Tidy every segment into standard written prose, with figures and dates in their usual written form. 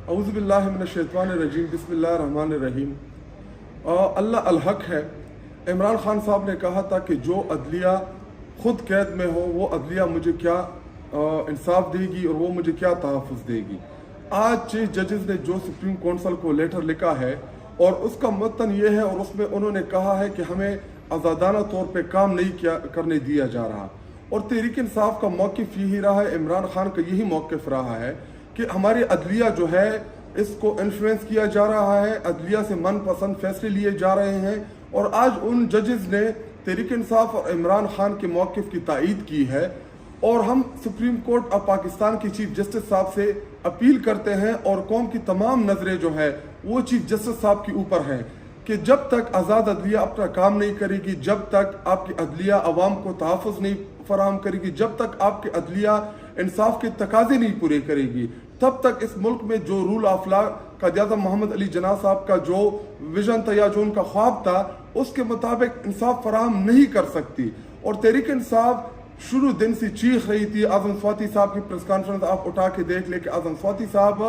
औज़ु बिल्लाहि मिनश शैतानिर रजीम, बिस्मिल्लाहिर रहमानिर रहीम। अल्लाह अल-हक है। इमरान खान साहब ने कहा था कि जो अदलिया खुद कैद में हो वो अदलिया मुझे क्या इंसाफ देगी और वो मुझे क्या तहफ़्फ़ुज़ देगी। आज चीफ जजेस ने जो सुप्रीम कौंसिल को लेटर लिखा है और उसका मतन ये है और उसमें उन्होंने कहा है कि हमें आज़ादाना तौर पे काम नहीं करने दिया जा रहा, और तहरीक इंसाफ का मौक़िफ़ यही रहा है, इमरान खान का यही मौक़िफ़ रहा है कि हमारी अदलिया जो है इसको इन्फ्लुएंस किया जा रहा है, अदलिया से मनपसंद फैसले लिए जा रहे हैं। और आज उन जजेस ने तहरीक इंसाफ और इमरान खान के मौक़िफ़ की तायीद की है, और हम सुप्रीम कोर्ट ऑफ पाकिस्तान के चीफ जस्टिस साहब से अपील करते हैं और कौम की तमाम नज़रें जो है वो चीफ जस्टिस साहब के ऊपर हैं कि जब तक आज़ाद अदलिया अपना काम नहीं करेगी, जब तक आपकी अदलिया अवाम को तहफ़्फ़ुज़ नहीं फराहम करेगी, जब तक आपकी अदलिया इंसाफ के तकाजे नहीं पूरे करेगी, तब तक इस मुल्क में जो rule of law Quaid-e-Azam Mohammad Ali Jinnah साहब का जो विजन था या जो उनका ख्वाब था उसके मुताबिक इंसाफ फराहम नहीं कर सकती। और तहरीक इंसाफ शुरू दिन से चीख रही थी। आज़म स्वाति साहब की प्रेस कॉन्फ्रेंस आप उठा के देख ले कि आज़म स्वाति साहब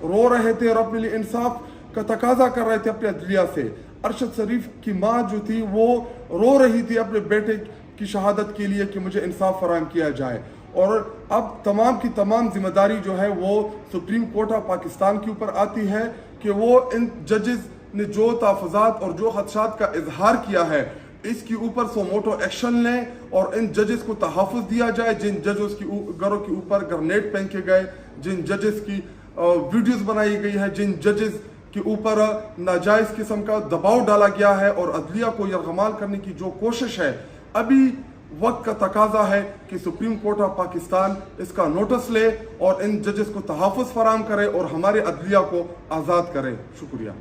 रो रहे थे और अपने लिए इंसाफ का तकाजा कर रहे थे अपने अदलिया से। अरशद शरीफ की माँ जो थी वो रो रही थी अपने बेटे की शहादत के लिए कि मुझे इंसाफ फराहम किया जाए। और अब तमाम की तमाम जिम्मेदारी जो है वो सुप्रीम कोर्ट ऑफ पाकिस्तान के ऊपर आती है कि वो इन जजेस ने जो तहफ़्फ़ुज़ात और जो खदशात का इजहार किया है इसके ऊपर मोटो एक्शन लें और इन जजेस को तहफ़्फ़ुज़ दिया जाए। जिन जजेस की घरों के ऊपर ग्रेनेड फेंके गए, जिन जजेस की वीडियोस बनाई गई है, जिन जजेस के ऊपर नाजायज़ किस्म का दबाव डाला गया है और अदलिया को यरगमाल करने की जो कोशिश है, अभी वक्त का तकाजा है कि सुप्रीम कोर्ट ऑफ पाकिस्तान इसका नोटिस ले और इन जजेस को तहफ़्फ़ुज़ फराहम करे और हमारे अदलिया को आज़ाद करे। शुक्रिया।